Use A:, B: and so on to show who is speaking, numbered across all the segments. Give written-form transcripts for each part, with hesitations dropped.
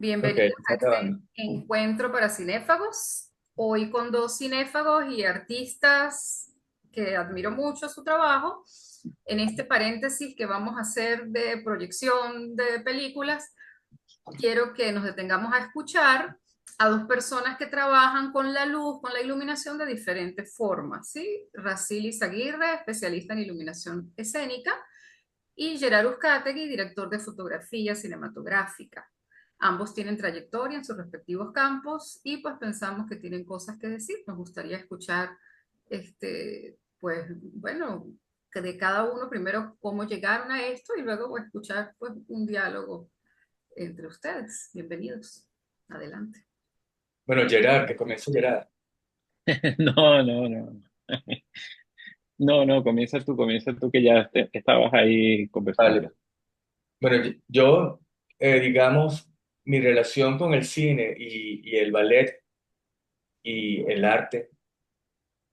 A: Ok,
B: Bienvenidos a
A: está
B: este
A: grabando.
B: encuentro para cinéfagos. Hoy con dos cinéfagos y artistas que admiro mucho su trabajo. En este paréntesis que vamos a hacer de proyección de películas, quiero que nos detengamos a escuchar a dos personas que trabajan con la luz, con la iluminación de diferentes formas, ¿sí? Racili Aguirre, especialista en iluminación escénica, y Gerard Uzcategui, director de fotografía cinematográfica. Ambos tienen trayectoria en sus respectivos campos y pues pensamos que tienen cosas que decir. Nos gustaría escuchar, pues bueno, que de cada uno primero cómo llegaron a esto y luego pues, escuchar pues un diálogo entre ustedes. Bienvenidos. Adelante.
A: Bueno, Gerard, que comience Gerard.
B: Bueno,
A: No,
B: no,
A: no,
B: no.
A: no. No, no, comienza tú que ya estabas ahí conversando. Vale. Bueno, yo, digamos, mi relación con el cine y el ballet y el arte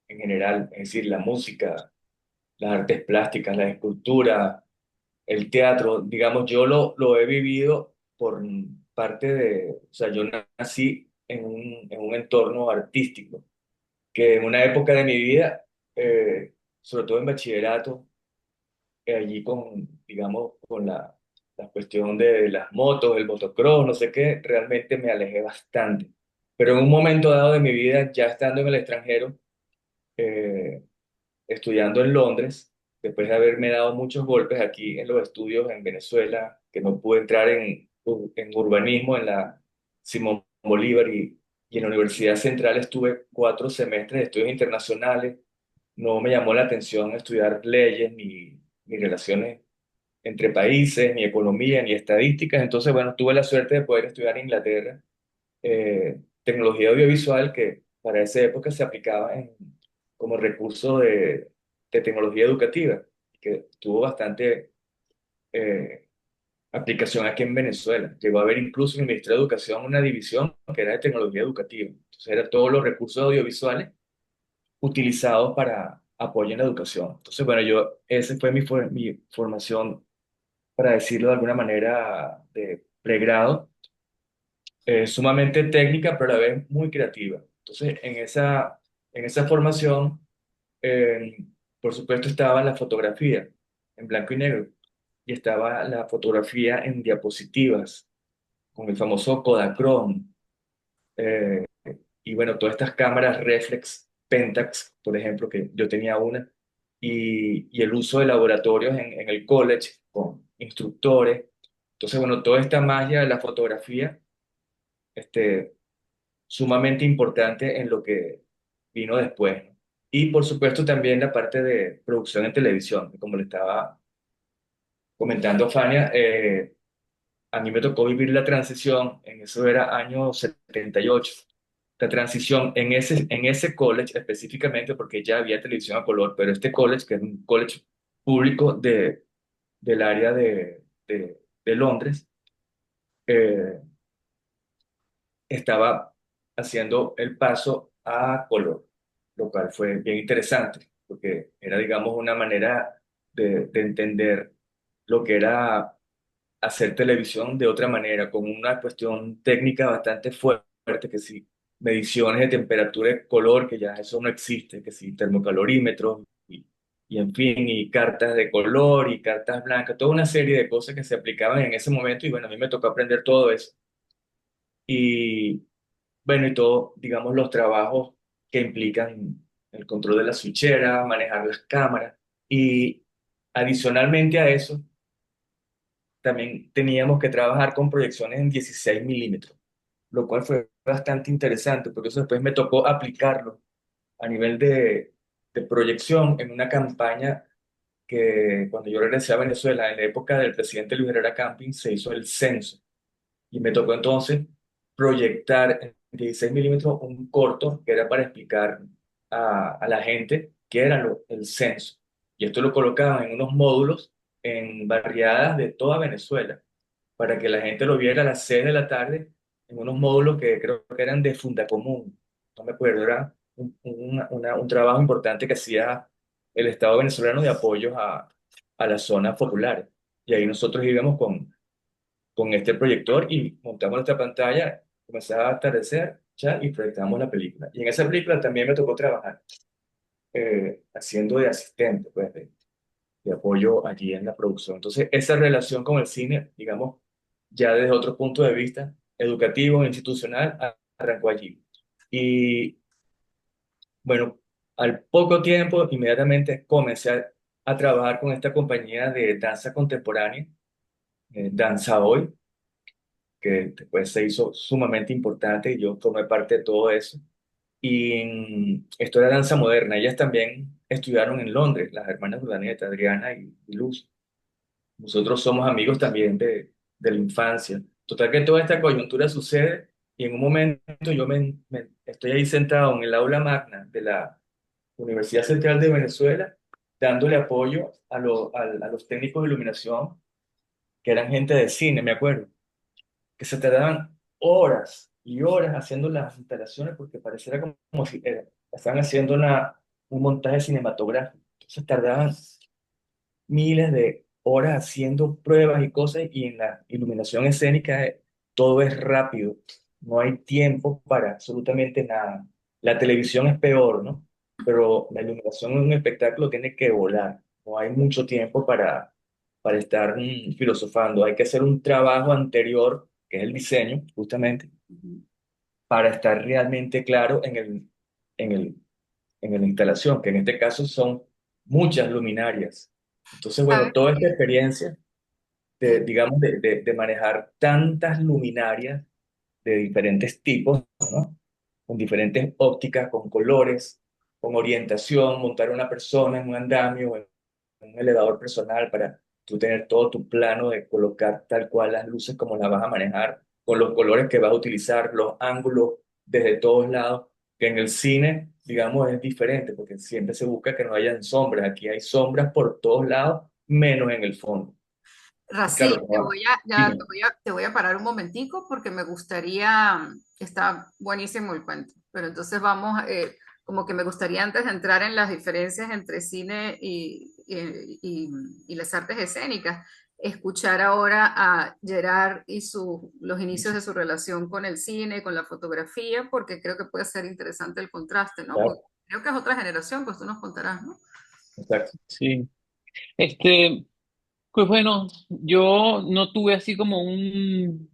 A: en general, es decir, la música, las artes plásticas, la escultura, el teatro, digamos, yo lo he vivido por parte de, o sea, yo nací en un entorno artístico, que en una época de mi vida, sobre todo en bachillerato, allí con, digamos, con la cuestión de las motos, el motocross, no sé qué, realmente me alejé bastante. Pero en un momento dado de mi vida, ya estando en el extranjero, eh, estudiando en Londres, después de haberme dado muchos golpes aquí en los estudios en Venezuela, que no pude entrar en urbanismo en la Simón Bolívar y en la Universidad Central estuve 4 semestres de estudios internacionales. No me llamó la atención estudiar leyes ni relaciones entre países, ni economía, ni estadísticas. Entonces, bueno, tuve la suerte de poder estudiar en Inglaterra tecnología audiovisual que para esa época se aplicaba como recurso de tecnología educativa, que tuvo bastante eh, aplicación aquí en Venezuela. Llegó a haber incluso en el Ministerio de Educación una división que era de tecnología educativa. Entonces, eran todos los recursos audiovisuales utilizados para apoyo en la educación. Entonces, bueno, esa fue mi formación, para decirlo de alguna manera, de pregrado, sumamente técnica, pero a la vez muy creativa. Entonces, en esa formación, eh, por supuesto, estaba la fotografía en blanco y negro y estaba la fotografía en diapositivas con el famoso Kodachrome. eh, y bueno, todas estas cámaras reflex, Pentax, por ejemplo, que yo tenía una, y el uso de laboratorios en el college con instructores. Entonces, bueno, toda esta magia de la fotografía, este, sumamente importante en lo que vino después, ¿no? Y por supuesto también la parte de producción en televisión, como le estaba comentando Fania, a mí me tocó vivir la transición, en eso era año 78, la transición en ese college específicamente, porque ya había televisión a color, pero este college, que es un college público del área de Londres, eh, estaba haciendo el paso a color, lo cual fue bien interesante, porque era, digamos, una manera de entender lo que era hacer televisión de otra manera, con una cuestión técnica bastante fuerte, que sí, mediciones de temperatura de color, que ya eso no existe, que sí, termocalorímetros, y en fin, y cartas de color y cartas blancas, toda una serie de cosas que se aplicaban en ese momento, y bueno, a mí me tocó aprender todo eso. Y bueno, y todo, digamos, los trabajos que implican el control de la switchera, manejar las cámaras. Y adicionalmente a eso, también teníamos que trabajar con proyecciones en 16 milímetros, lo cual fue bastante interesante, porque eso después me tocó aplicarlo a nivel de proyección en una campaña que cuando yo regresé a Venezuela, en la época del presidente Luis Herrera Camping, se hizo el censo. Y me tocó entonces proyectar en 16 milímetros un corto que era para explicar a la gente qué era el censo. Y esto lo colocaban en unos módulos en barriadas de toda Venezuela, para que la gente lo viera a las 6 de la tarde en unos módulos que creo que eran de Funda Común. No me acuerdo, era un trabajo importante que hacía el Estado venezolano de apoyos a las zonas populares. Y ahí nosotros íbamos con este proyector y montamos nuestra pantalla, comenzaba a atardecer ya y proyectamos la película. Y en esa película también me tocó trabajar haciendo de asistente, pues, de apoyo allí en la producción. Entonces, esa relación con el cine, digamos, ya desde otro punto de vista educativo, institucional, arrancó allí. Y bueno, al poco tiempo, inmediatamente comencé a trabajar con esta compañía de danza contemporánea, Danza Hoy, que después se hizo sumamente importante y yo formé parte de todo eso. Y esto era danza moderna. Ellas también estudiaron en Londres, las hermanas Urdaneta, Adriana y Luz. Nosotros somos amigos también de la infancia. Total que toda esta coyuntura sucede y en un momento yo estoy ahí sentado en el aula magna de la Universidad Central de Venezuela, dándole apoyo a los técnicos de iluminación, que eran gente de cine, me acuerdo, que se tardaban horas y horas haciendo las instalaciones porque pareciera como si estaban haciendo un montaje cinematográfico. Entonces tardaban miles de horas haciendo pruebas y cosas y en la iluminación escénica todo es rápido, no hay tiempo para absolutamente nada. La televisión es peor, ¿no? Pero la iluminación en un espectáculo tiene que volar, no hay mucho tiempo para estar filosofando, hay que hacer un trabajo anterior, que es el diseño, justamente,
B: Ujú.
A: para estar realmente claro en el, en la instalación, que en este caso son muchas luminarias. Entonces, bueno,
B: ¿Sabes
A: toda esta
B: qué?
A: experiencia de,
B: Que
A: digamos, de manejar tantas luminarias de diferentes tipos, ¿no? Con diferentes ópticas, con colores, con orientación, montar una persona en un andamio, en un elevador personal para tú tener todo tu plano de colocar tal cual las luces como las vas a manejar, con los colores que vas a utilizar, los ángulos desde todos lados, que en el cine, digamos, es diferente, porque siempre se busca que no hayan sombras. Aquí hay sombras por todos lados, menos en el fondo. Y claro,
B: Racil,
A: no,
B: te
A: dime.
B: te voy a parar un momentico porque me gustaría, está buenísimo el cuento, pero entonces vamos, como que me gustaría antes de entrar en las diferencias entre cine y las artes escénicas, escuchar ahora a Gerard y los inicios de su relación con el cine, con la fotografía, porque creo que puede ser interesante el contraste, ¿no? Porque
A: Claro,
B: creo que es otra generación, pues tú nos contarás, ¿no?
A: exacto.
C: Sí. Este, pues bueno, yo no tuve así como un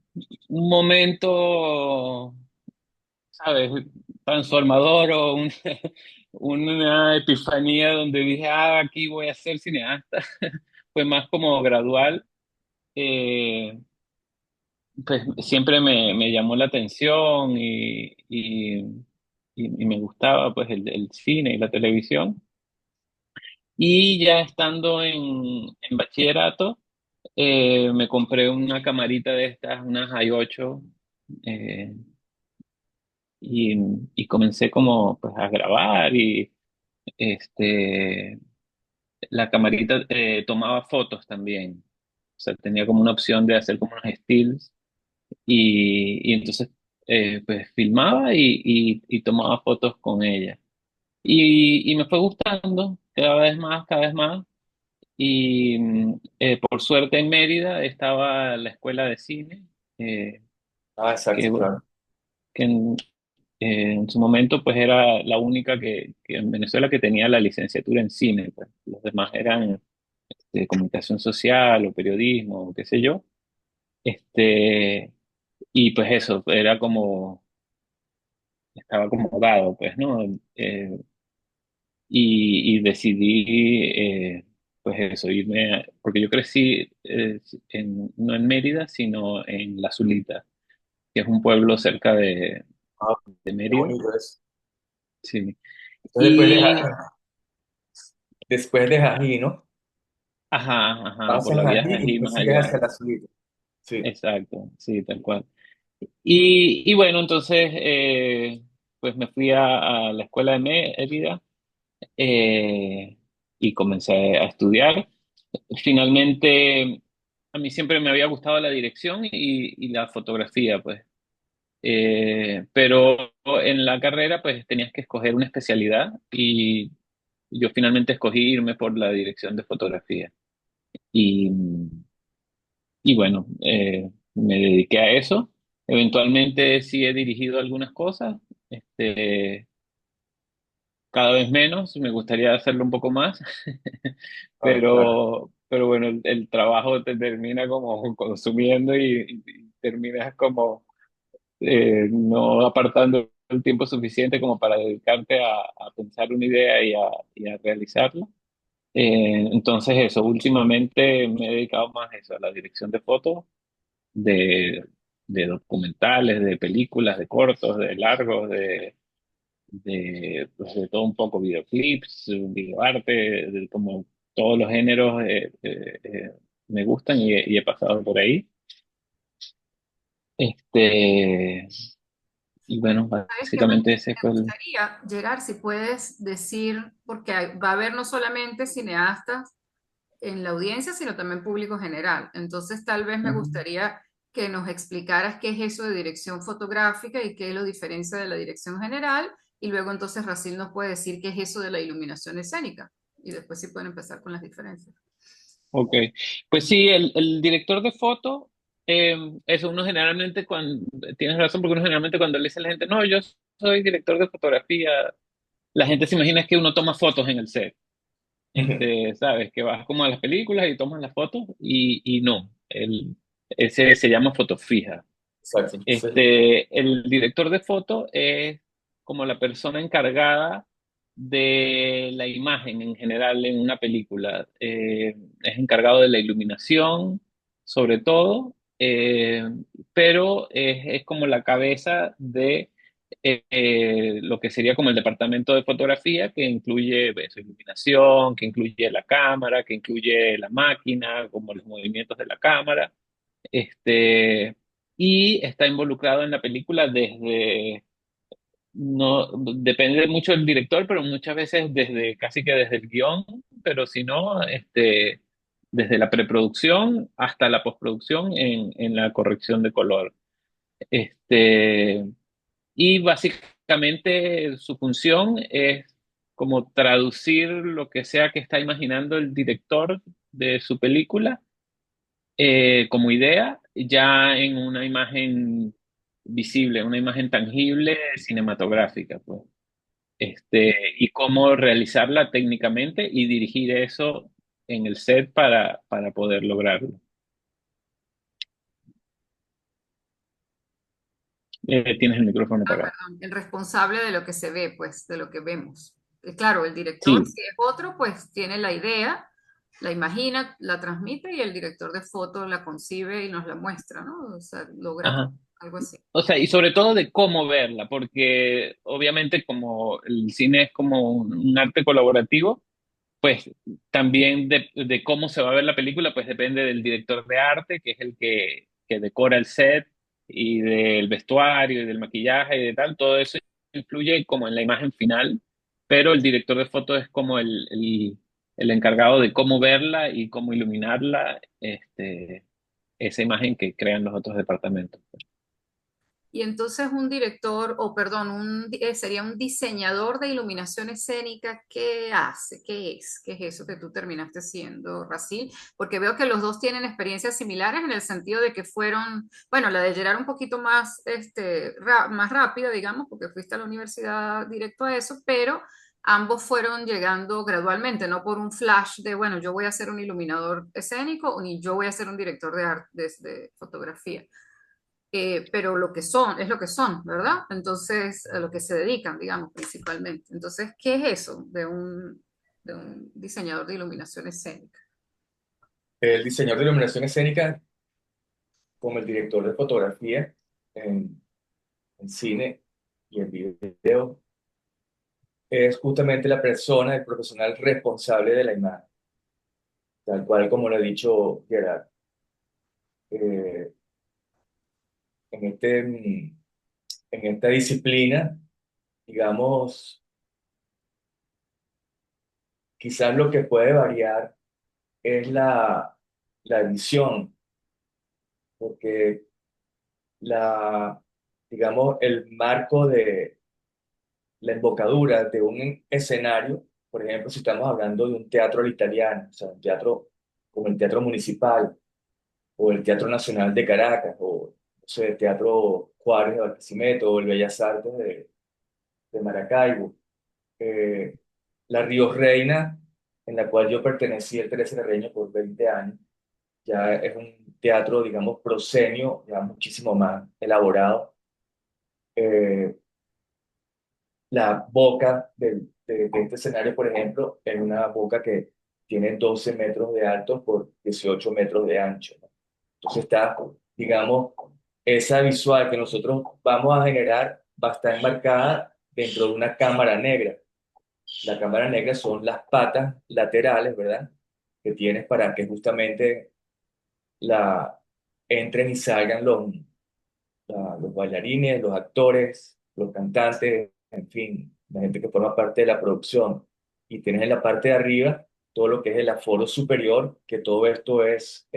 C: momento, ¿sabes? Transformador o una epifanía donde dije, ah, aquí voy a ser cineasta. Fue más como gradual. Eh, pues siempre me llamó la atención y me gustaba pues el cine y la televisión. Y ya estando en bachillerato, me compré una camarita de estas, unas i8, eh, y, y comencé como pues a grabar y este, la camarita tomaba fotos también. O sea, tenía como una opción de hacer como unos stills y entonces pues filmaba y tomaba fotos con ella. Y me fue gustando cada vez más. Y por suerte en Mérida estaba la escuela de cine, eh,
A: Ah,
C: que,
A: exacto, claro.
C: que en su momento pues era la única que en Venezuela que tenía la licenciatura en cine. Pues. Los demás eran de comunicación social o periodismo, o qué sé yo. Este, y pues eso, era como, estaba como dado, pues, ¿no? Y decidí, pues eso, porque yo crecí no en Mérida, sino en La Zulita, que es un pueblo cerca
A: Ah,
C: de
A: qué
C: Mérida.
A: bonito eso.
C: Sí.
A: Entonces
C: Y,
A: después de Jají, ¿no?
C: ajá, ajá, por
A: Pasas
C: la vía
A: Jají y
C: Jají
A: después
C: más
A: sigues
C: allá.
A: hacia la Azulita. Sí.
C: Exacto, sí, tal cual. Y bueno, entonces, pues me fui a la escuela de Mérida eh, y comencé a estudiar. Finalmente, a mí siempre me había gustado la dirección y la fotografía, pues. Pero en la carrera, pues tenías que escoger una especialidad y yo finalmente escogí irme por la dirección de fotografía. Y, y bueno, me dediqué a eso. Eventualmente sí he dirigido algunas cosas, este, cada vez menos, me gustaría hacerlo un poco más,
A: Claro.
C: pero bueno, el trabajo te termina como consumiendo y terminas como no apartando el tiempo suficiente como para dedicarte a pensar una idea y a realizarla. Entonces eso, últimamente me he dedicado más a eso, a la dirección de fotos, de, de documentales, de películas, de cortos, de largos, pues, de todo un poco, videoclips, videoarte, de como todos los géneros me gustan y he pasado por ahí. Este, y bueno,
B: ¿Sabes qué me
C: básicamente ese fue el...
B: gustaría, Gerard, si puedes decir, porque va a haber no solamente cineastas en la audiencia, sino también público general. Entonces, tal vez me
C: Ujú.
B: gustaría que nos explicaras qué es eso de dirección fotográfica y qué lo diferencia de la dirección general. Y luego entonces Racil nos puede decir qué es eso de la iluminación escénica. Y después sí pueden empezar con las diferencias.
C: Ok, pues sí, el director de foto, eso uno generalmente cuando, tienes razón, porque uno generalmente cuando le dice a la gente, no, yo soy director de fotografía, la gente se imagina que uno toma fotos en el set. Sabes, que vas como a las películas y tomas las fotos y no, ese se llama foto fija.
A: Exacto. Sí.
C: El director de foto es como la persona encargada de la imagen en general en una película. Es encargado de la iluminación, sobre todo, pero es como la cabeza de lo que sería como el departamento de fotografía, que incluye pues, iluminación, que incluye la cámara, que incluye la máquina, como los movimientos de la cámara. Este, y está involucrado en la película desde, no, depende mucho del director, pero muchas veces desde, casi que desde el guión, pero si no, desde la preproducción hasta la postproducción en la corrección de color. Este, y básicamente su función es como traducir lo que sea que está imaginando el director de su película como idea ya en una imagen visible, una imagen tangible cinematográfica, pues. Y cómo realizarla técnicamente y dirigir eso en el set para poder lograrlo. Tienes el micrófono
B: Ah,
C: apagado.
B: perdón, el responsable de lo que se ve, pues, de lo que vemos. Claro, el director,
C: Sí,
B: si es otro, pues tiene la idea, la imagina, la transmite y el director de foto la concibe y nos la muestra, ¿no? O sea, logra
C: ajá.
B: algo así.
C: O sea, y sobre todo de cómo verla, porque obviamente como el cine es como un arte colaborativo, pues también de cómo se va a ver la película, pues depende del director de arte, que es el que decora el set, y del vestuario, y del maquillaje, y de tal. Todo eso influye como en la imagen final, pero el director de foto es como el encargado de cómo verla y cómo iluminarla, esa imagen que crean los otros departamentos.
B: Y entonces un director, o perdón, sería un diseñador de iluminación escénica, ¿qué hace? ¿Qué es? ¿Qué es eso que tú terminaste siendo, Racil? Porque veo que los dos tienen experiencias similares en el sentido de que fueron, bueno, la de Gerard un poquito más, más rápida, digamos, porque fuiste a la universidad directo a eso, pero ambos fueron llegando gradualmente, no por un flash de, bueno, yo voy a ser un iluminador escénico, ni yo voy a ser un director de arte, de fotografía, pero lo que son, es lo que son, ¿verdad? Entonces, a lo que se dedican, digamos, principalmente. Entonces, ¿qué es eso de un diseñador de iluminación escénica?
A: El diseñador de iluminación escénica, como el director de fotografía en, en cine y en video, es justamente la persona, el profesional responsable de la imagen, tal cual como lo ha dicho Gerard. Eh, en en esta disciplina, digamos, quizás lo que puede variar es la visión, porque digamos, el marco de la embocadura de un escenario, por ejemplo, si estamos hablando de un teatro al italiano, o sea, un teatro como el Teatro Municipal, o el Teatro Nacional de Caracas, o no sé, el Teatro Juárez de Barquisimeto, o el Bellas Artes de Maracaibo. Eh, la Río Reina, en la cual yo pertenecí el 13 Reño por 20 años, ya es un teatro, digamos, proscenio, ya muchísimo más elaborado. Eh, la boca de este escenario, por ejemplo, es una boca que tiene 12 metros de alto por 18 metros de ancho, ¿no? Entonces está, digamos, esa visual que nosotros vamos a generar va a estar enmarcada dentro de una cámara negra. La cámara negra son las patas laterales, ¿verdad? Que tienes para que justamente la entren y salgan los bailarines, los actores, los cantantes, en fin, la gente que forma parte de la producción. Y tienes en la parte de arriba todo lo que es el aforo superior, que todo esto es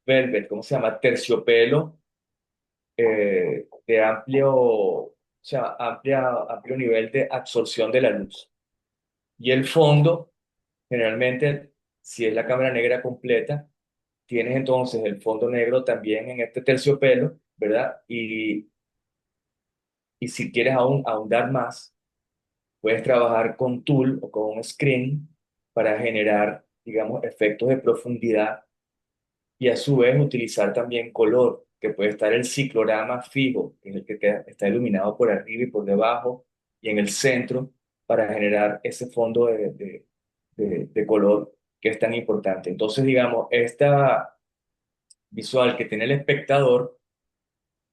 A: velvet, ¿cómo se llama? Terciopelo de o sea, amplio nivel de absorción de la luz. Y el fondo, generalmente, si es la cámara negra completa, tienes entonces el fondo negro también en este terciopelo, ¿verdad? Y si quieres aún ahondar más, puedes trabajar con tool o con un screen para generar, digamos, efectos de profundidad y a su vez utilizar también color, que puede estar el ciclorama fijo, que es el que está iluminado por arriba y por debajo, y en el centro para generar ese fondo de color que es tan importante. Entonces, digamos, esta visual que tiene el espectador,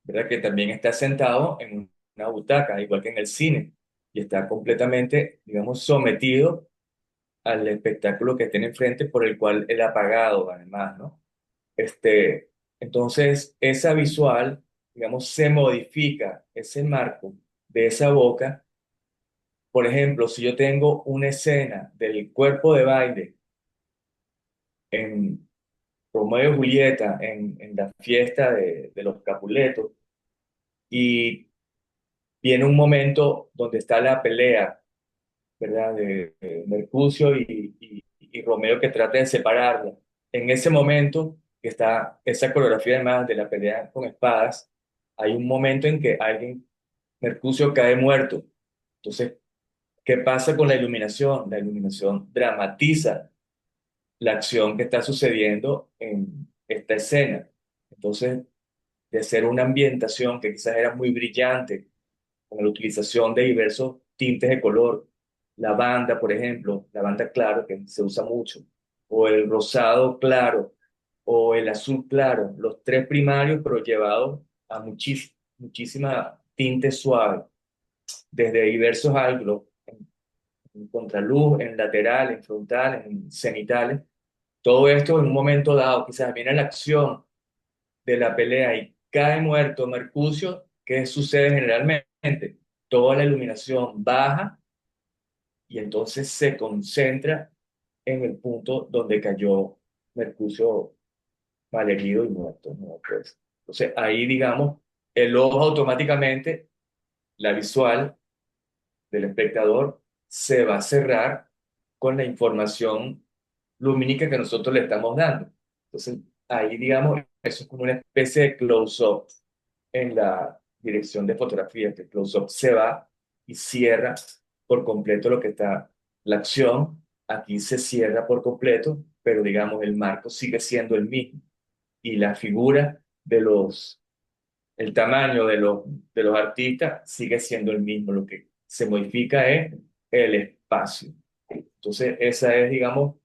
A: ¿verdad? Que también está sentado en una butaca, igual que en el cine, y está completamente, digamos, sometido al espectáculo que tiene enfrente, por el cual él ha pagado, además, ¿no? Este, entonces, esa visual, digamos, se modifica, ese marco de esa boca. Por ejemplo, si yo tengo una escena del cuerpo de baile en Romeo y Julieta, en la fiesta de los Capuletos, y viene un momento donde está la pelea, ¿verdad? De Mercucio y Romeo que trata de separarla. En ese momento que está esa coreografía además de la pelea con espadas, hay un momento en que Mercucio cae muerto. Entonces, ¿qué pasa con la iluminación? La iluminación dramatiza la acción que está sucediendo en esta escena. Entonces, de ser una ambientación que quizás era muy brillante, con la utilización de diversos tintes de color. La banda, por ejemplo, la banda claro, que se usa mucho, o el rosado claro, o el azul claro, los tres primarios, pero llevados a muchísima tinte suave, desde diversos ángulos, en contraluz, en lateral, en frontal, en cenitales. Todo esto en un momento dado, quizás viene la acción de la pelea y cae muerto Mercucio, ¿qué sucede generalmente? Toda la iluminación baja y entonces se concentra en el punto donde cayó Mercucio malherido y muerto, ¿no? Pues, entonces ahí, digamos, el ojo automáticamente, la visual del espectador, se va a cerrar con la información lumínica que nosotros le estamos dando. Entonces ahí, digamos, eso es como una especie de close-up en la dirección de fotografía, que el close-up se va y cierra por completo lo que está la acción. Aquí se cierra por completo, pero digamos el marco sigue siendo el mismo y la figura el tamaño de los artistas sigue siendo el mismo. Lo que se modifica es el espacio. Entonces, esa es, digamos,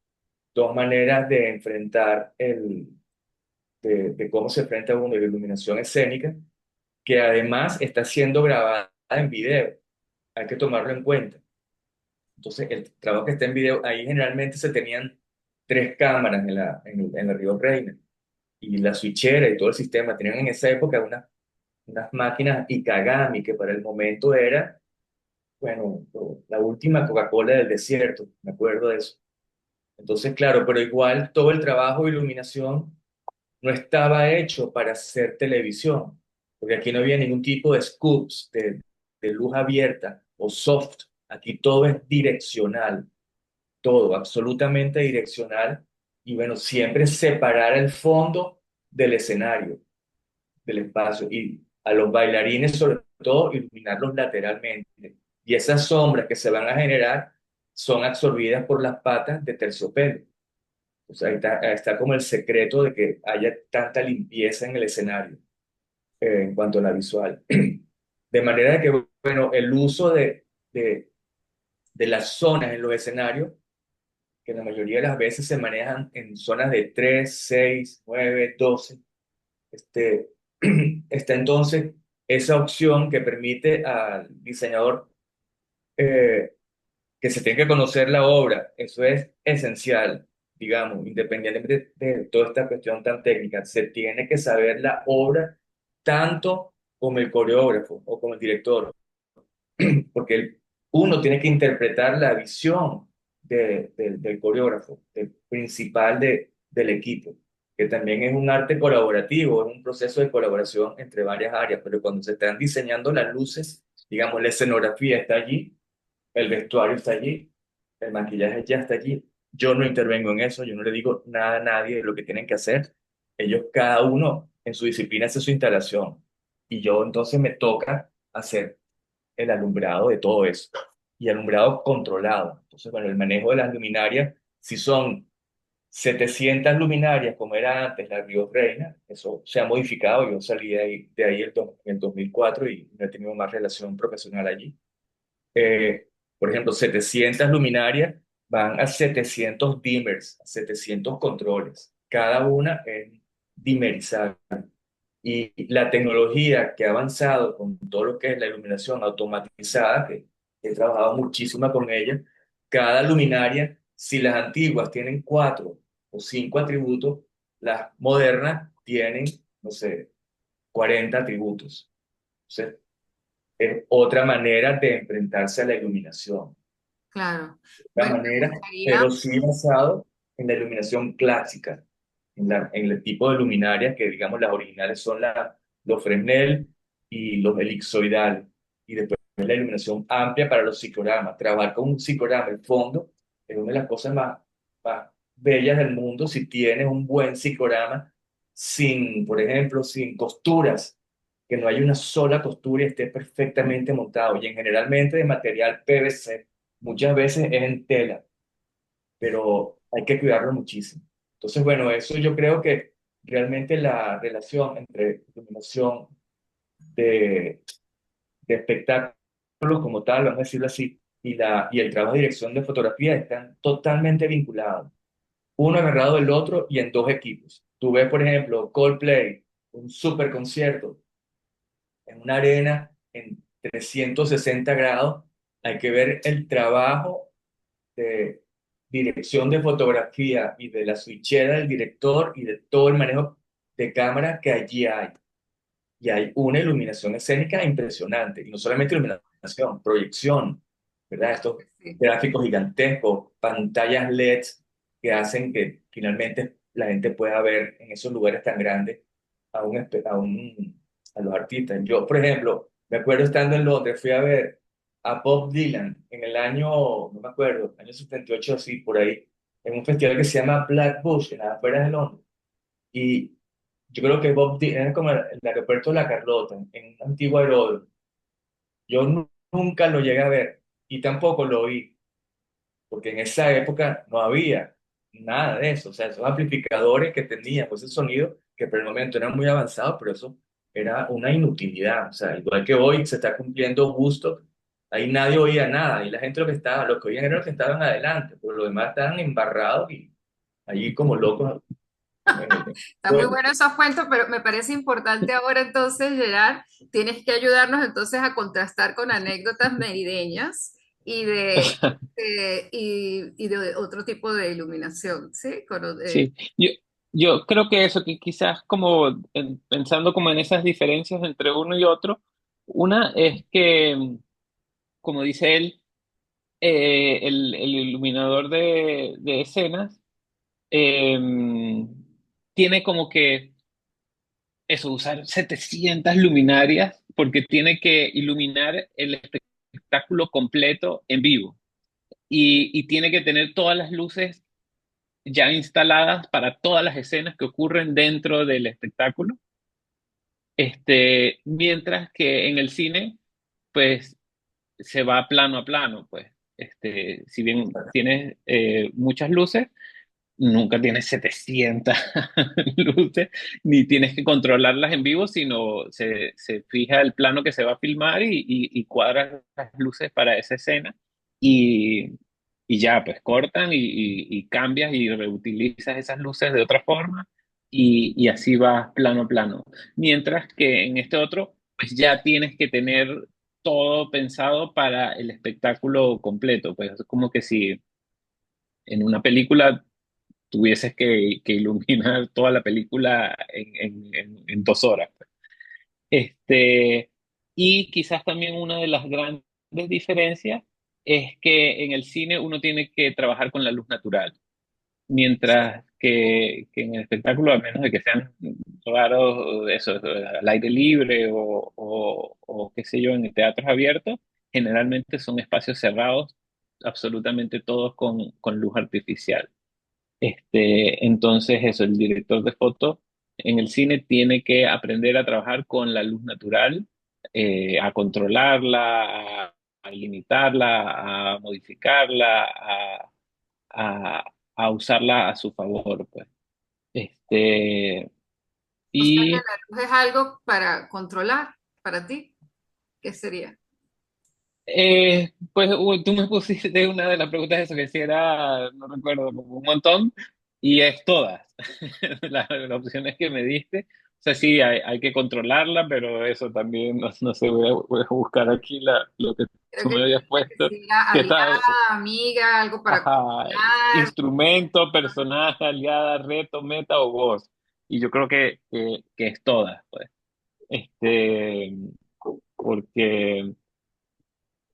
A: dos maneras de enfrentar de cómo se enfrenta uno la iluminación escénica que además está siendo grabada en video. Hay que tomarlo en cuenta. Entonces, el trabajo que está en video, ahí generalmente se tenían tres cámaras en la Río Reina y la switchera y todo el sistema. Tenían en esa época unas máquinas Ikagami que para el momento era, bueno, la última Coca-Cola del desierto, me acuerdo de eso. Entonces, claro, pero igual todo el trabajo de iluminación no estaba hecho para hacer televisión, porque aquí no había ningún tipo de scoops, de luz abierta o soft. Aquí todo es direccional, todo, absolutamente direccional. y bueno, siempre separar el fondo del escenario, del espacio, y a los bailarines sobre todo iluminarlos lateralmente. Y esas sombras que se van a generar son absorbidas por las patas de terciopelo. O sea, ahí está como el secreto de que haya tanta limpieza en el escenario, en cuanto a la visual. De manera que, bueno, el uso de las zonas en los escenarios, que la mayoría de las veces se manejan en zonas de 3 6 9 12 este, está entonces esa opción que permite al diseñador eh, que se tenga que conocer la obra. Eso es esencial, digamos, independientemente de toda esta cuestión tan técnica. Se tiene que saber la obra tanto como el coreógrafo o como el director, porque uno tiene que interpretar la visión del coreógrafo, del principal del equipo, que también es un arte colaborativo, es un proceso de colaboración entre varias áreas, pero cuando se están diseñando las luces, digamos, la escenografía está allí, el vestuario está allí, el maquillaje ya está allí. Yo no intervengo en eso, yo no le digo nada a nadie de lo que tienen que hacer. Ellos, cada uno en su disciplina, hace su instalación. Y yo entonces me toca hacer el alumbrado de todo eso y alumbrado controlado. Entonces, bueno, el manejo de las luminarias, si son 700 luminarias como era antes la Río Reina, eso se ha modificado. Yo salí de ahí en el 2004 y no he tenido más relación profesional allí. Eh, por ejemplo, 700 luminarias van a 700 dimmers, a 700 controles. Cada una es dimmerizada. Y la tecnología que ha avanzado con todo lo que es la iluminación automatizada, que he trabajado muchísimo con ella, cada luminaria, si las antiguas tienen 4 o 5 atributos, las modernas tienen, no sé, 40 atributos. Entonces, es otra manera de enfrentarse a la iluminación.
B: Claro.
A: Otra
B: Bueno, me
A: manera,
B: gustaría,
A: pero sí basado en la iluminación clásica, en el tipo de luminarias que, digamos, las originales son los Fresnel y los elipsoidales. Y después la iluminación amplia para los psicogramas. Trabajar con un psicograma, el fondo, es una de las cosas más bellas del mundo si tienes un buen psicograma sin, por ejemplo, sin costuras, que no hay una sola costura y esté perfectamente montado. Y en generalmente de material PVC, muchas veces es en tela, pero hay que cuidarlo muchísimo. Entonces, bueno, eso yo creo que realmente la relación entre iluminación de, de espectáculos como tal, vamos a decirlo así, y el trabajo de dirección de fotografía están totalmente vinculados, uno agarrado del otro y en dos equipos. Tú ves, por ejemplo, Coldplay, un super concierto en una arena en 360 grados, hay que ver el trabajo de dirección de fotografía y de la switchera del director y de todo el manejo de cámara que allí hay. Y hay una iluminación escénica impresionante. Y no solamente iluminación, proyección, ¿verdad? Estos
B: sí.
A: gráficos gigantescos, pantallas LEDs que hacen que finalmente la gente pueda ver en esos lugares tan grandes a los artistas. Yo, por ejemplo, me acuerdo estando en Londres, fui a ver a Bob Dylan en el año, no me acuerdo, año 78 así, por ahí, en un festival que se llama Black Bush, en las afueras de Londres. Y yo creo que Bob Dylan es como el aeropuerto de La Carlota, en un antiguo aeródromo. Yo nunca lo llegué a ver y tampoco lo oí, porque en esa época no había nada de eso. O sea, esos amplificadores que tenían, pues ese sonido, que por el momento eran muy avanzados, pero eso era una inutilidad. O sea, igual que hoy se está cumpliendo justo, ahí nadie oía nada y la gente lo que oían era los que estaban adelante, pero los demás estaban embarrados y allí como locos.
B: Está muy bueno esos cuentos, pero me parece importante ahora entonces, Gerard, tienes que ayudarnos entonces a contrastar con anécdotas merideñas y y de otro tipo de iluminación, ¿sí?
C: Sí, yo creo que eso, que quizás como pensando como en esas diferencias entre uno y otro, una es que, como dice él, el iluminador de escenas eh, tiene como que eso, usar 700 luminarias porque tiene que iluminar el espectáculo completo en vivo y tiene que tener todas las luces ya instaladas para todas las escenas que ocurren dentro del espectáculo. Mientras que en el cine, pues se va plano a plano, pues. Si bien tienes muchas luces, nunca tienes 700 luces, ni tienes que controlarlas en vivo, sino se fija el plano que se va a filmar y cuadras las luces para esa escena y, y ya, pues cortan y cambias y reutilizas esas luces de otra forma y así vas plano a plano. Mientras que en este otro, pues ya tienes que tener todo pensado para el espectáculo completo, pues es como que si en una película tuvieses que iluminar toda la película en 2 horas, pues. Este, y quizás también una de las grandes diferencias es que en el cine uno tiene que trabajar con la luz natural, mientras que en el espectáculo, a menos de que sean raros, eso, al aire libre o qué sé yo, en teatros abiertos, generalmente son espacios cerrados, absolutamente todos con luz artificial. Entonces, eso, el director de foto en el cine tiene que aprender a trabajar con la luz natural, a controlarla, a limitarla, a modificarla, a, a usarla a su favor, pues. Este,
B: O sea que
C: y
B: la luz es algo para controlar, para ti, ¿qué sería?
C: Pues tú me pusiste una de las preguntas eso que si era, no recuerdo, como un montón, y es todas las opciones que me diste. O sea, sí, hay que controlarla, pero eso también, no sé, voy a buscar aquí lo que
B: Creo
C: tú me habías
B: que
C: puesto,
B: sería
C: que está,
B: aliada, amiga, algo para
C: ajá,
B: controlar.
C: instrumento, personaje, aliada, reto, meta o voz. Y yo creo que es todas, pues. Porque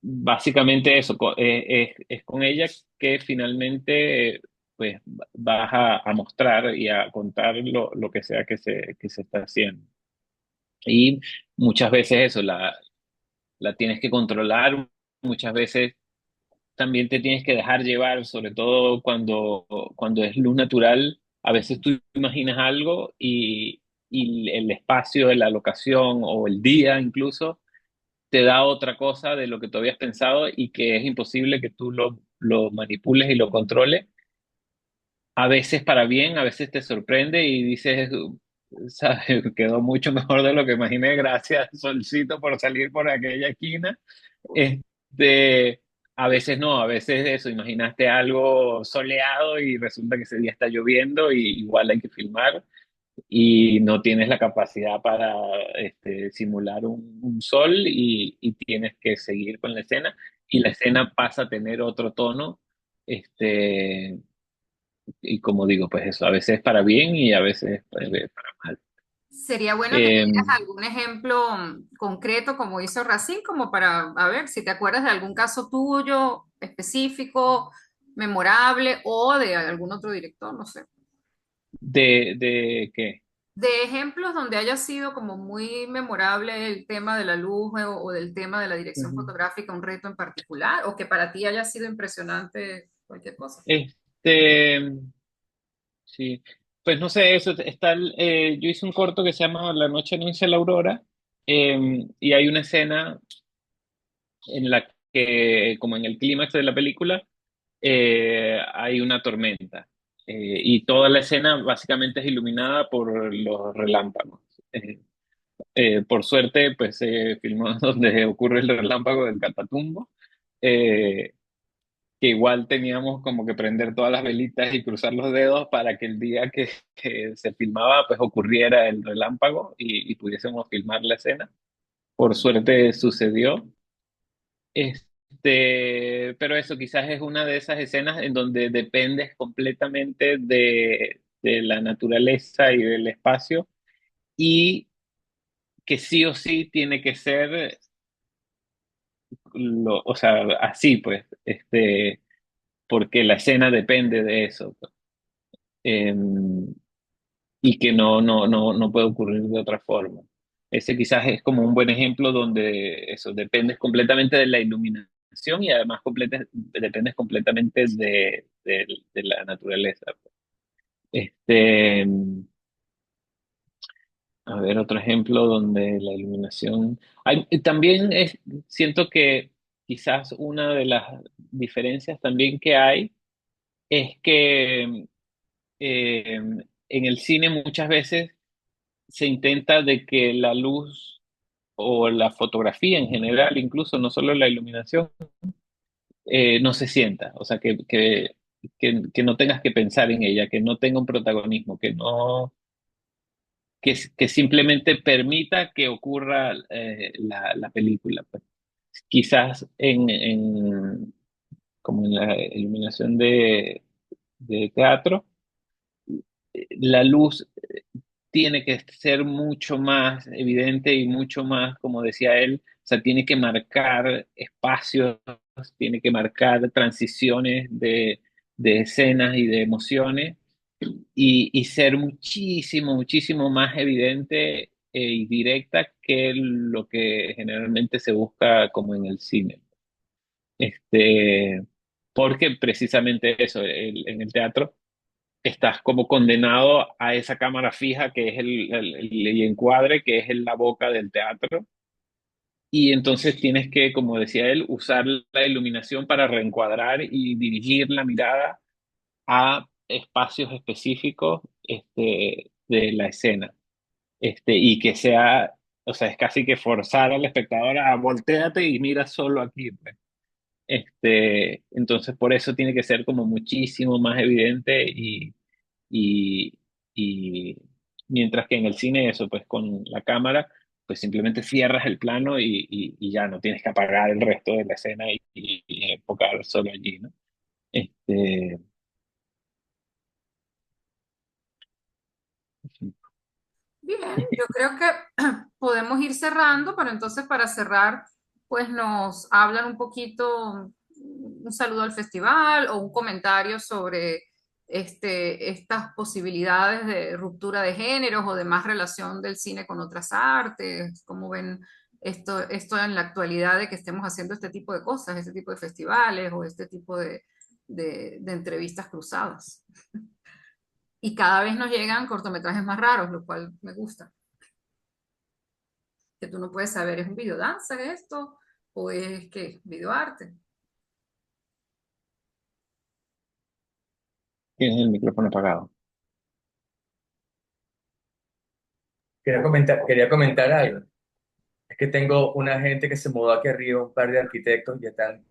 C: básicamente eso, es con ella que finalmente pues vas a mostrar y a contar lo que sea que se está haciendo. Y muchas veces eso, la tienes que controlar, muchas veces también te tienes que dejar llevar, sobre todo cuando es luz natural, a veces tú imaginas algo y el espacio de la locación o el día incluso te da otra cosa de lo que tú habías pensado y que es imposible que tú lo manipules y lo controles. A veces para bien, a veces te sorprende y dices, ¿sabes? Quedó mucho mejor de lo que imaginé. Gracias, Solcito, por salir por aquella esquina. Este, a veces no, a veces eso, imaginaste algo soleado y resulta que ese día está lloviendo y igual hay que filmar y no tienes la capacidad para simular un sol y tienes que seguir con la escena y la escena pasa a tener otro tono, este, y como digo, pues eso, a veces para bien y a veces para mal.
B: Sería bueno que me
C: Eh,
B: dieras algún ejemplo concreto como hizo Racine, como para, a ver, si te acuerdas de algún caso tuyo específico, memorable o de algún otro director, no sé.
C: ¿de qué?
B: De ejemplos donde haya sido como muy memorable el tema de la luz o del tema de la dirección
C: Ujú.
B: fotográfica, un reto en particular, o que para ti haya sido impresionante cualquier cosa.
C: Este, sí, pues no sé, eso yo hice un corto que se llama La noche anuncia la aurora, y hay una escena en la que, como en el clímax de la película, hay una tormenta. Y toda la escena básicamente es iluminada por los relámpagos. Eh, por suerte, pues se filmó donde ocurre el relámpago del Catatumbo, eh, que igual teníamos como que prender todas las velitas y cruzar los dedos para que el día que se filmaba, pues ocurriera el relámpago y pudiésemos filmar la escena. Por suerte sucedió. Pero eso quizás es una de esas escenas en donde dependes completamente de la naturaleza y del espacio y que sí o sí tiene que ser, o sea, así pues, porque la escena depende de eso, pues. Em, y que no puede ocurrir de otra forma. Ese quizás es como un buen ejemplo donde eso dependes completamente de la iluminación y además dependes completamente de la naturaleza. Este, a ver, otro ejemplo donde la iluminación... también siento que quizás una de las diferencias también que hay es que en el cine muchas veces se intenta de que la luz o la fotografía en general, incluso no solo la iluminación, no se sienta, o sea, que no tengas que pensar en ella, que no tenga un protagonismo, que simplemente permita que ocurra la película, pues. Quizás como en la iluminación de teatro, la luz tiene que ser mucho más evidente y mucho más, como decía él, o sea, tiene que marcar espacios, tiene que marcar transiciones de escenas y de emociones y ser muchísimo, muchísimo más evidente y directa que lo que generalmente se busca como en el cine. Este, porque precisamente eso, en el teatro estás como condenado a esa cámara fija que es el encuadre, que es la boca del teatro. Y entonces tienes que, como decía él, usar la iluminación para reencuadrar y dirigir la mirada a espacios específicos de la escena. Y que sea, o sea, es casi que forzar al espectador a volteate y mira solo aquí, pues. Entonces, por eso tiene que ser como muchísimo más evidente y, y mientras que en el cine eso, pues con la cámara, pues simplemente cierras el plano y ya no tienes que apagar el resto de la escena y enfocar solo allí, ¿no? Este,
B: Bien, yo creo que podemos ir cerrando, pero entonces para cerrar, pues nos hablan un poquito, un saludo al festival o un comentario sobre estas posibilidades de ruptura de géneros o de más relación del cine con otras artes. ¿Cómo ven esto en la actualidad de que estemos haciendo este tipo de cosas, este tipo de festivales o este tipo de entrevistas cruzadas? Y cada vez nos llegan cortometrajes más raros, lo cual me gusta. Que tú no puedes saber, ¿es un videodanza esto? ¿O es que videoarte?
C: tienes el micrófono apagado.
A: Quería comentar algo. Es que tengo una gente que se mudó aquí arriba, un par de arquitectos, y están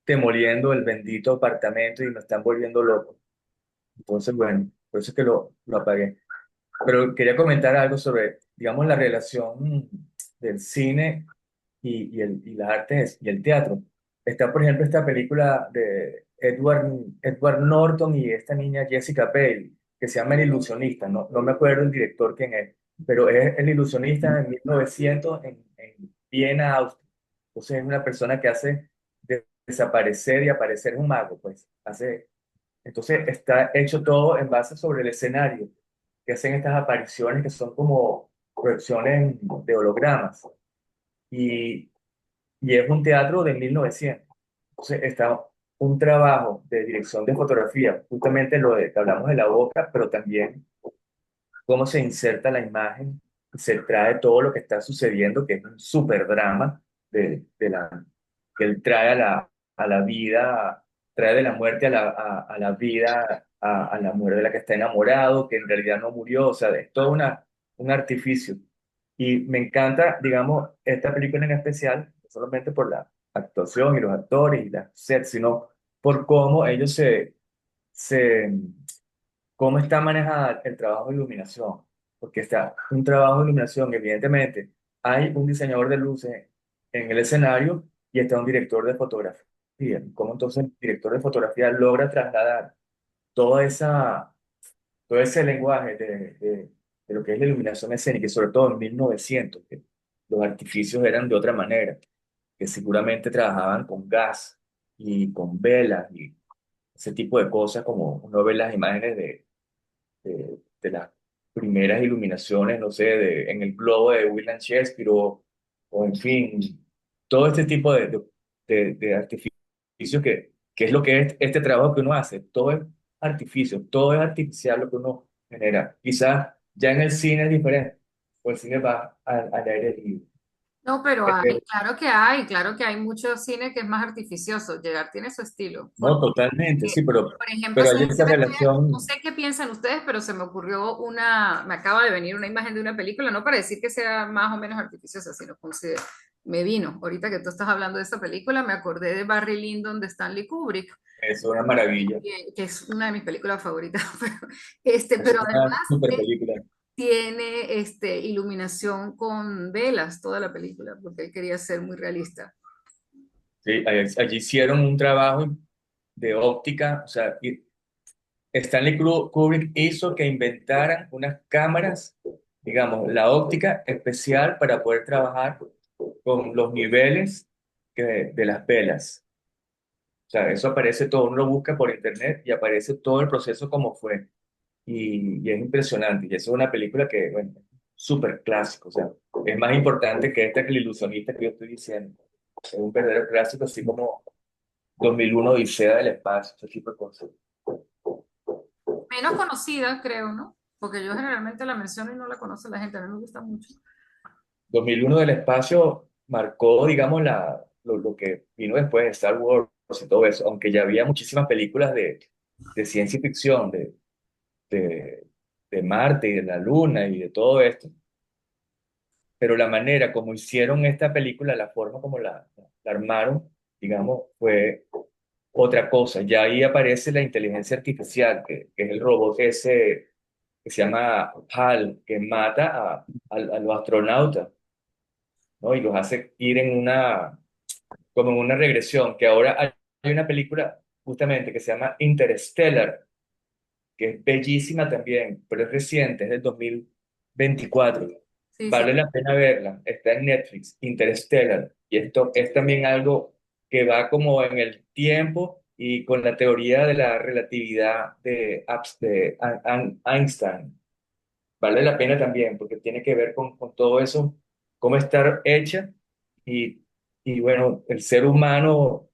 A: demoliendo el bendito apartamento y me están volviendo loco. Entonces, bueno, por eso es que lo apagué. Pero quería comentar algo sobre, digamos, la relación del cine y las artes y el teatro. Está, por ejemplo, esta película de Edward Norton y esta niña Jessica Biel, que se llama El Ilusionista. No me acuerdo el director quién es, pero es El Ilusionista en 1900 en Viena, Austria. Entonces es una persona que hace desaparecer y aparecer un mago, pues. Entonces está hecho todo en base sobre el escenario, que hacen estas apariciones que son como proyecciones de hologramas. Y, y es un teatro de 1900. Entonces está un trabajo de dirección de fotografía, justamente lo de que hablamos de la boca, pero también cómo se inserta la imagen, se trae todo lo que está sucediendo, que es un súper drama que él trae a la vida, trae de la muerte a la vida, a la mujer de la que está enamorado, que en realidad no murió, o sea, es todo un artificio. Y me encanta, digamos, esta película en especial, no solamente por la actuación y los actores y la set, sino por cómo ellos se cómo está manejada el trabajo de iluminación, porque está un trabajo de iluminación, evidentemente, hay un diseñador de luces en el escenario y está un director de fotografía. ¿Cómo entonces el director de fotografía logra trasladar toda todo ese lenguaje de lo que es la iluminación escénica, y sobre todo en 1900, que los artificios eran de otra manera, que seguramente trabajaban con gas y con velas y ese tipo de cosas, como uno ve las imágenes de las primeras iluminaciones, no sé, en el globo de William Shakespeare o en fin, todo este tipo de artificios que es lo que es este trabajo que uno hace. Todo es artificio, todo es artificial lo que uno genera. Quizás ya en el cine es diferente, o el cine va al aire libre.
B: No, pero
A: Eh,
B: claro que hay mucho cine que es más artificioso. Llegar tiene su estilo.
A: no, totalmente, sí,
B: Por ejemplo,
A: pero hay
B: ¿sabes qué
A: esa
B: no
A: relación.
B: sé qué piensan ustedes, pero se me ocurrió me acaba de venir una imagen de una película, no para decir que sea más o menos artificiosa, sino me vino, ahorita que tú estás hablando de esta película, me acordé de Barry Lyndon de Stanley Kubrick,
A: Es una maravilla,
B: que es una de mis películas favoritas,
A: es
B: pero además
A: una super película.
B: tiene iluminación con velas toda la película, porque él quería ser muy realista.
A: Sí, allí hicieron un trabajo de óptica, o sea, y Stanley Kubrick hizo que inventaran unas cámaras, digamos, la óptica especial para poder trabajar con los niveles de las velas. O sea, eso aparece todo, uno lo busca por internet y aparece todo el proceso como fue. Y es impresionante. Y eso es una película que, bueno, súper clásico. O sea, es más importante que esta que el ilusionista que yo estoy diciendo. Es un verdadero clásico, así como 2001 Odisea del espacio, ese tipo de cosas.
B: Menos conocida, creo, ¿no? Porque yo generalmente la menciono y no la conoce la gente, a mí me gusta mucho.
A: 2001 del espacio marcó, digamos, lo que vino después de Star Wars y todo eso, aunque ya había muchísimas películas de ciencia ficción, de, de Marte y de la Luna y de todo esto, pero la manera como hicieron esta película, la forma como la armaron, digamos, fue otra cosa. Ya ahí aparece la inteligencia artificial, que es el robot ese que se llama HAL, que mata a los astronautas, ¿no? Y los hace ir como en una regresión, que ahora hay una película justamente que se llama Interstellar, que es bellísima también, pero es reciente, es del 2024.
B: Sí, sí.
A: Vale la pena verla, está en Netflix, Interstellar, y esto es también algo que va como en el tiempo y con la teoría de la relatividad de Einstein. Vale la pena también, porque tiene que ver con todo eso, cómo estar hecha y, y bueno, el ser humano,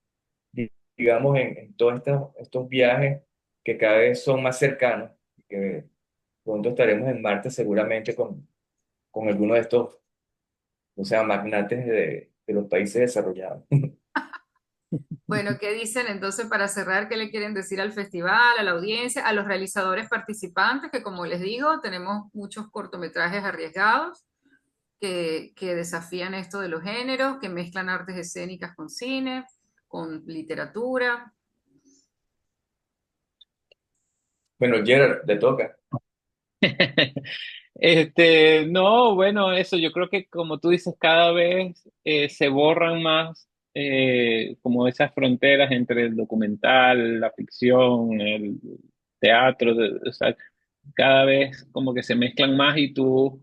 A: digamos, en todos estos viajes que cada vez son más cercanos, que pronto estaremos en Marte seguramente con algunos de estos, o sea, magnates de los países desarrollados.
B: Bueno, ¿qué dicen entonces para cerrar? ¿Qué le quieren decir al festival, a la audiencia, a los realizadores participantes? Que como les digo, tenemos muchos cortometrajes arriesgados que desafían esto de los géneros, que mezclan artes escénicas con cine, con literatura.
A: Bueno, Gerard, te toca.
C: No, bueno, eso yo creo que como tú dices, cada vez se borran más como esas fronteras entre el documental, la ficción, el teatro, o sea, cada vez como que se mezclan más y tú,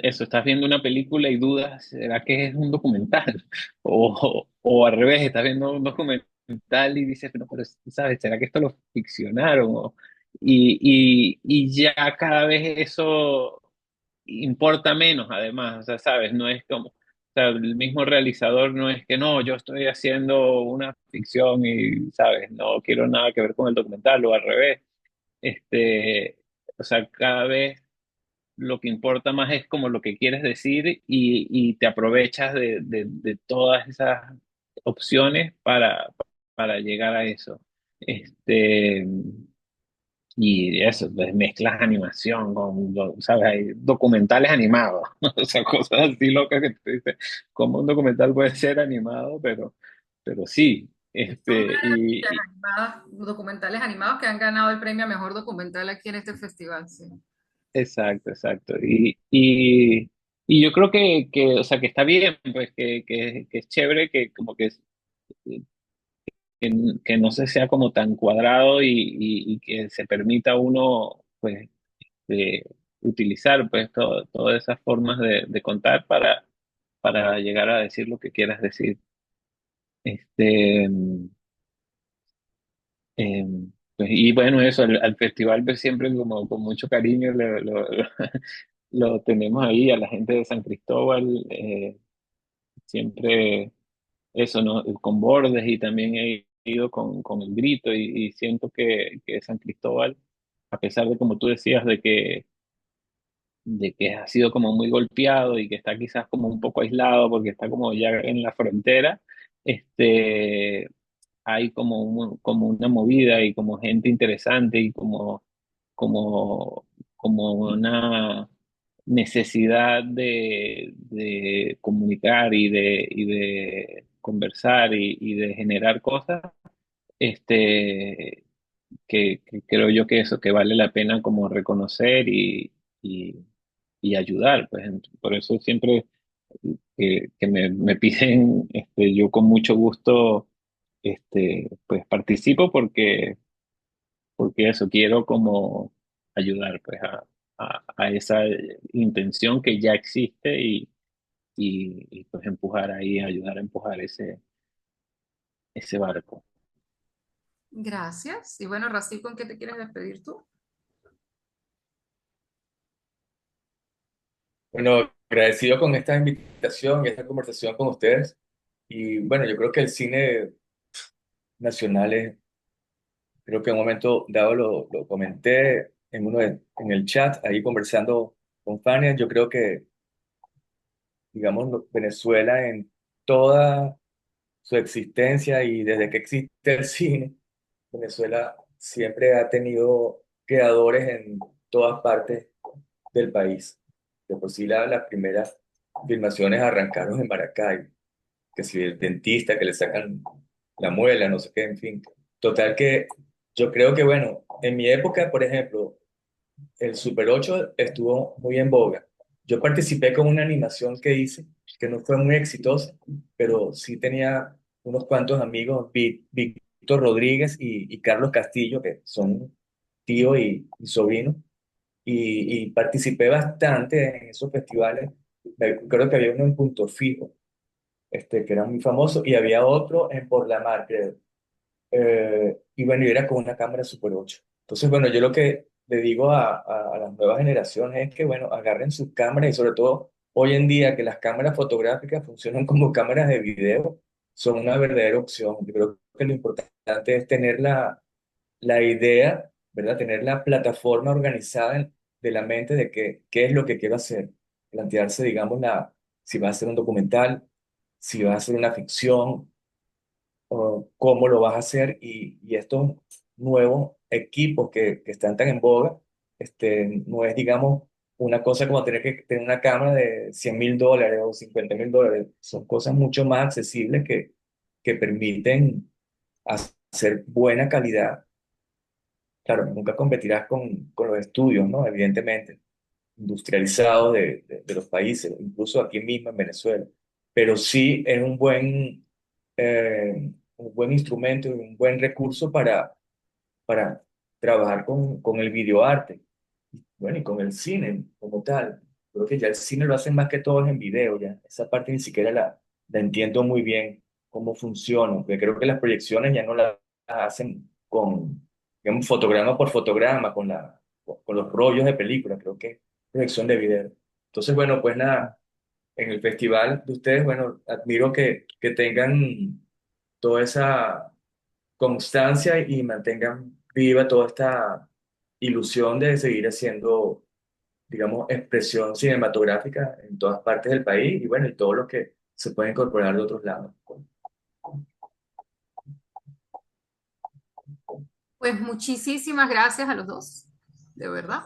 C: eso, estás viendo una película y dudas, ¿será que es un documental? O al revés, estás viendo un documental y dices, no, pero, ¿sabes? ¿Será que esto lo ficcionaron? Y ya cada vez eso importa menos, además, o sea, ¿sabes? No es como, o sea, el mismo realizador no es que no, yo estoy haciendo una ficción y, ¿sabes? No quiero nada que ver con el documental o al revés. Este, o sea, cada vez lo que importa más es como lo que quieres decir y te aprovechas de todas esas opciones para llegar a eso. Este, y eso, pues, mezclas animación con, ¿sabes? Hay documentales animados, o sea, cosas así locas que te dicen, como un documental puede ser animado, pero sí,
B: Son maravillas
C: y
B: animadas, documentales animados que han ganado el premio a mejor documental aquí en este festival. Sí.
C: exacto, exacto. Y yo creo o sea, que está bien, pues, que es chévere, que como que no se sea como tan cuadrado y que se permita a uno, pues, de utilizar pues todas esas formas de contar para llegar a decir lo que quieras decir. Este, eh, pues, y bueno, eso, al festival pues, siempre como con mucho cariño lo tenemos ahí, a la gente de San Cristóbal, siempre eso, ¿no? Con Bordes y también ido con el grito y siento que San Cristóbal, a pesar de como tú decías, de que ha sido como muy golpeado y que está quizás como un poco aislado porque está como ya en la frontera, este, hay como una movida y como gente interesante y como, como una necesidad de comunicar y de conversar y de generar cosas, este, que creo yo que eso, que vale la pena como reconocer y ayudar. Pues por eso siempre que me piden, yo con mucho gusto, pues participo porque eso, quiero como ayudar pues a esa intención que ya existe y, pues empujar ahí, ayudar a empujar ese barco.
B: Gracias. Y bueno, Rací, ¿con qué te quieres despedir tú?
A: Bueno, agradecido con esta invitación y esta conversación con ustedes. Y bueno, yo creo que el cine nacional es, creo que en un momento dado lo comenté en el chat, ahí conversando con Fania, yo creo que, digamos, Venezuela en toda su existencia y desde que existe el cine, Venezuela siempre ha tenido creadores en todas partes del país. De por sí las primeras filmaciones arrancaron en Maracay, que si el dentista que le sacan la muela, no sé qué, en fin. Total que yo creo que, bueno, en mi época, por ejemplo, el Super 8 estuvo muy en boga. Yo participé con una animación que hice, que no fue muy exitosa, pero sí tenía unos cuantos amigos, Víctor Rodríguez y Carlos Castillo, que son tío y sobrino, y participé bastante en esos festivales. Creo que había uno en Punto Fijo, que era muy famoso, y había otro en Por la Mar, creo. Y bueno, y era con una cámara Super 8. Entonces, bueno, yo lo que le digo a las nuevas generaciones es que, bueno, agarren sus cámaras y sobre todo hoy en día que las cámaras fotográficas funcionan como cámaras de video, son una verdadera opción. Yo creo que lo importante es tener la idea, ¿verdad? Tener la plataforma organizada de la mente de qué es lo que quiero hacer. Plantearse, digamos, si va a ser un documental, si va a ser una ficción, o cómo lo vas a hacer y estos nuevos equipos que están tan en boga, no es, digamos, una cosa como tener que tener una cámara de $100.000 o $50.000. Son cosas mucho más accesibles que permiten hacer buena calidad. Claro, nunca competirás con los estudios, ¿no? Evidentemente, industrializados de los países, incluso aquí mismo en Venezuela. Pero sí es un buen instrumento y un buen recurso para trabajar con el videoarte. Bueno, y con el cine como tal. Creo que ya el cine lo hacen más que todo en video, ya. Esa parte ni siquiera la entiendo muy bien cómo funciona, porque creo que las proyecciones ya no las hacen digamos, fotograma por fotograma, con los rollos de película, creo que es proyección de video. Entonces, bueno, pues nada, en el festival de ustedes, bueno, admiro que tengan toda esa constancia y mantengan viva toda esta ilusión de seguir haciendo, digamos, expresión cinematográfica en todas partes del país y bueno, y todo lo que se puede incorporar de otros lados.
B: Pues muchísimas gracias a los dos, de verdad.